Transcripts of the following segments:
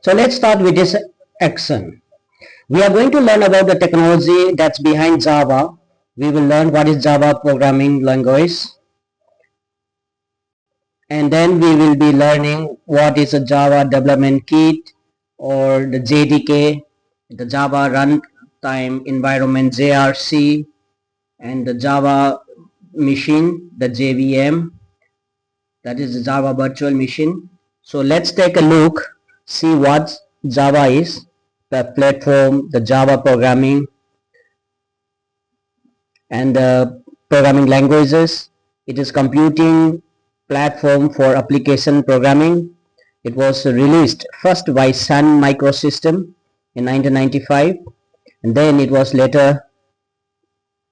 So let's start with this action. We are going to learn about the technology that's behind Java. We will learn what is Java programming language, and then we will be learning what is a Java development kit or the JDK, the Java runtime environment JRC, and the Java machine, the JVM, that is the Java virtual machine. So let's take a look, see what Java is, the platform, the Java programming, and the programming languages. It is computing platform for application programming. It was released first by Sun Microsystem in 1995, and then it was later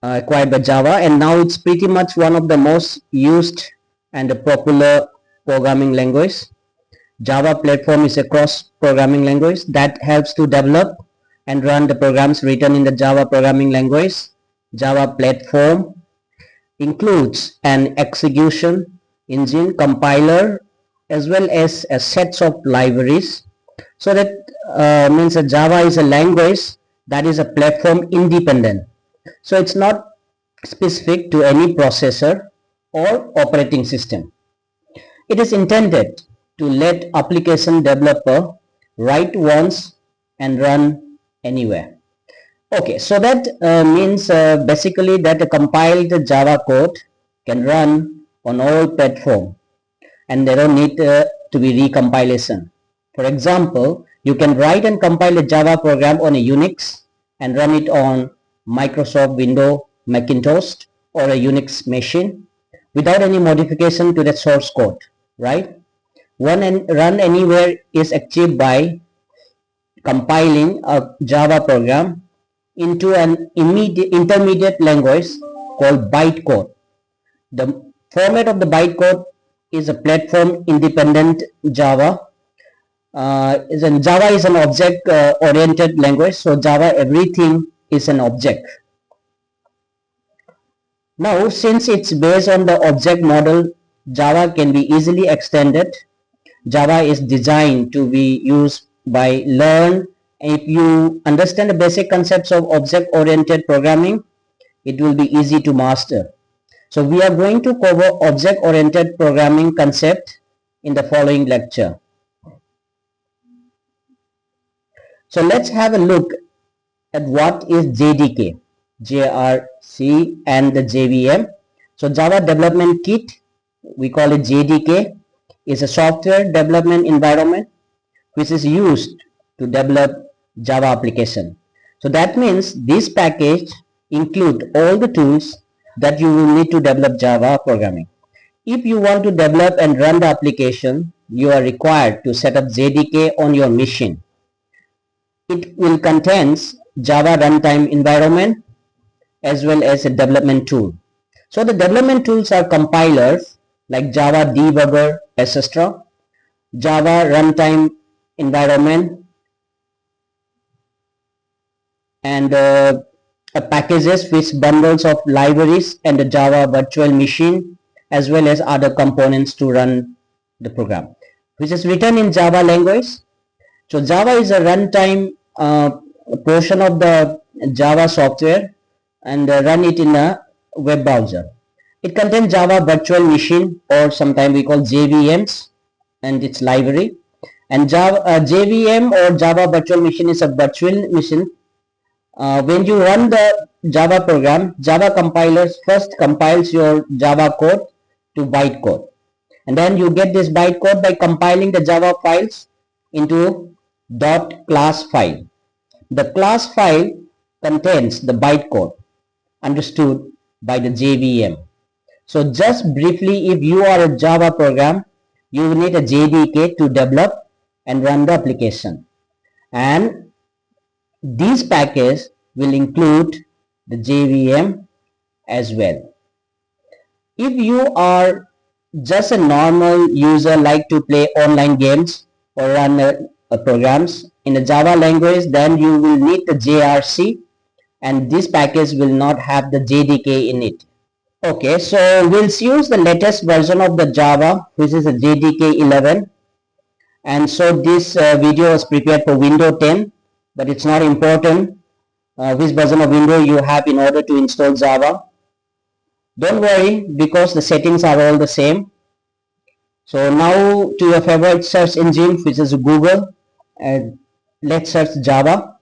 acquired by Java, and now it's pretty much one of the most used and popular programming language. Java platform is a cross-programming language that helps to develop and run the programs written in the Java programming language. Java platform includes an execution engine, compiler, as well as a sets of libraries. So that means that Java is a language that is a platform independent. So it's not specific to any processor or operating system. It is intended to let application developer write once and run anywhere. Okay, so that means basically that a compiled Java code can run on all platform and they don't need to be recompilation. For example, you can write and compile a Java program on a Unix and run it on Microsoft Windows, Macintosh, or a Unix machine without any modification to the source code, right? Run anywhere is achieved by compiling a Java program into an intermediate language called bytecode. The format of the bytecode is a platform independent Java. Java is an object oriented language, so Java everything is an object. Now since it's based on the object model, Java can be easily extended. Java is designed to be used by learn. If you understand the basic concepts of object oriented programming, it will be easy to master. So we are going to cover object oriented programming concept in the following lecture. So let's have a look at what is JDK, JRC, and the JVM. So Java Development Kit, we call it JDK, is a software development environment which is used to develop Java application. So that means this package include all the tools that you will need to develop Java programming. If you want to develop and run the application, you are required to set up JDK on your machine. It will contains Java runtime environment as well as a development tool. So the development tools are compilers like Java debugger, etc. Java runtime environment and packages which bundles of libraries and the Java virtual machine as well as other components to run the program, which is written in Java language. So Java is a runtime portion of the Java software and run it in a web browser. It contains Java virtual machine, or sometimes we call JVMs, and its library. And Java JVM or Java virtual machine is a virtual machine. When you run the Java program, Java compilers first compiles your Java code to bytecode, and then you get this bytecode by compiling the Java files into .class file. The class file contains the bytecode understood by the JVM. So just briefly, if you are a Java program, you need a JDK to develop and run the application, and these packages will include the JVM as well. If you are just a normal user like to play online games or run programs in the Java language, then you will need the JRC, and this package will not have the JDK in it. Okay, so we'll use the latest version of the Java, which is the JDK 11. And so this video was prepared for Windows 10, but it's not important which version of Windows you have in order to install Java. Don't worry, because the settings are all the same. So now to your favorite search engine, which is Google, and let's search Java,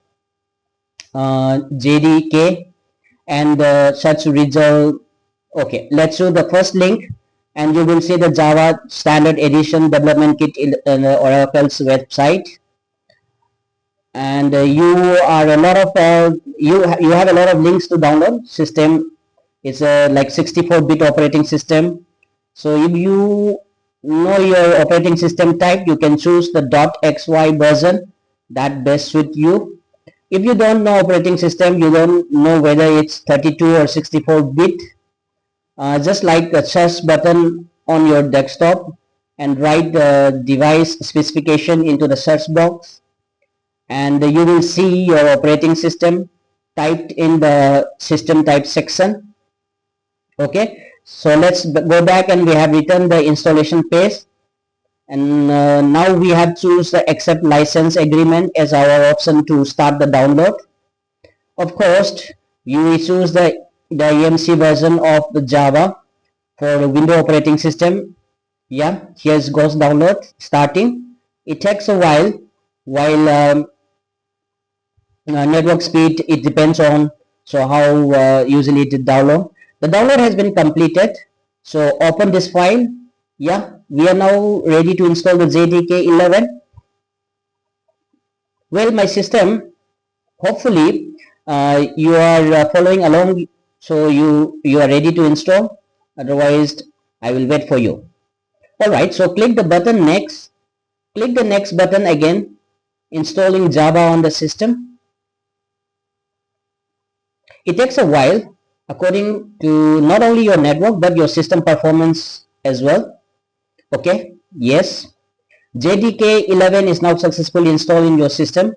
JDK, and the search result. Okay, let's do the first link, and you will see the Java Standard Edition Development Kit in Oracle's website. And you are a lot of you have a lot of links to download. System, it's a like 64-bit operating system. So if you know your operating system type, you can choose the .xy version that best suit you. If you don't know operating system, you don't know whether it's 32 or 64-bit, just like the search button on your desktop and write the device specification into the search box, and you will see your operating system typed in the system type section. Okay, so let's go back, and we have written the installation page, and now we have choose the accept license agreement as our option to start the download. Of course, you will choose the EMC version of the Java for the Windows operating system. Yeah, here's goes download starting. It takes a while network speed, it depends on so how usually it download. The download has been completed, so open this file. Yeah, we are now ready to install the JDK 11. Well, my system, hopefully you are following along, so you are ready to install. Otherwise I will wait for you. All right, so click the button next, click the next button again, installing Java on the system. It takes a while according to not only your network but your system performance as well. Okay, yes, JDK 11 is now successfully installed in your system,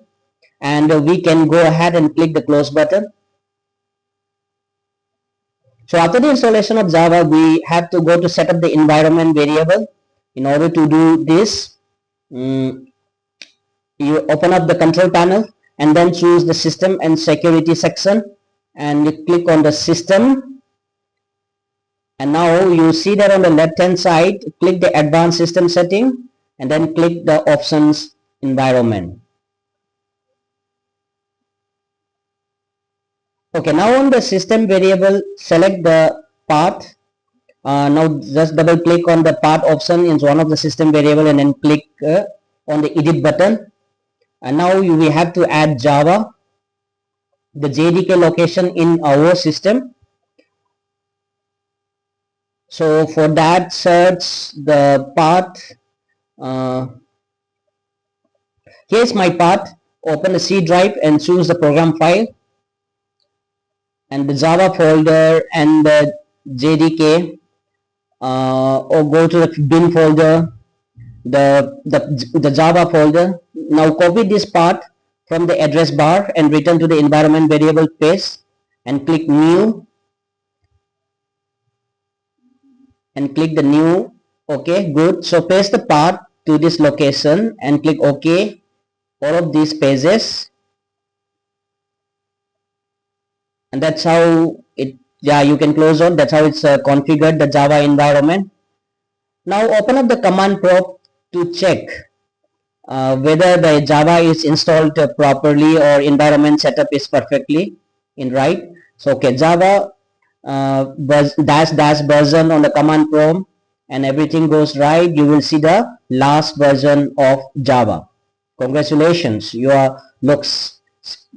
and we can go ahead and click the close button. So after the installation of Java, we have to go to set up the environment variable. In order to do this, you open up the control panel and then choose the system and security section, and you click on the system, and now you see that on the left hand side, click the advanced system setting and then click the options environment. Okay, now on the system variable, select the path. Now just double click on the path option in one of the system variable and then click on the edit button, and now we have to add Java, the JDK location in our system. So for that, search the path. Here's my path. Open the C drive and choose the program file and the Java folder and the JDK, or go to the bin folder, the Java folder. Now copy this path from the address bar and return to the environment variable page and click new and click the new. Okay, good. So paste the path to this location and click OK all of these pages, and that's how it, yeah, you can close on. That's how it's configured the Java environment. Now open up the command prompt to check whether the Java is installed properly or environment setup is perfectly in right. So okay, Java dash version on the command prompt, and everything goes right. You will see the last version of Java. Congratulations, your looks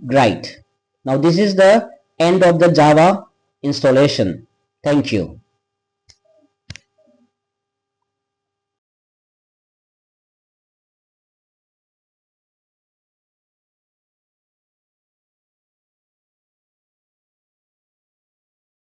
great. Now this is the end of the Java installation. Thank you.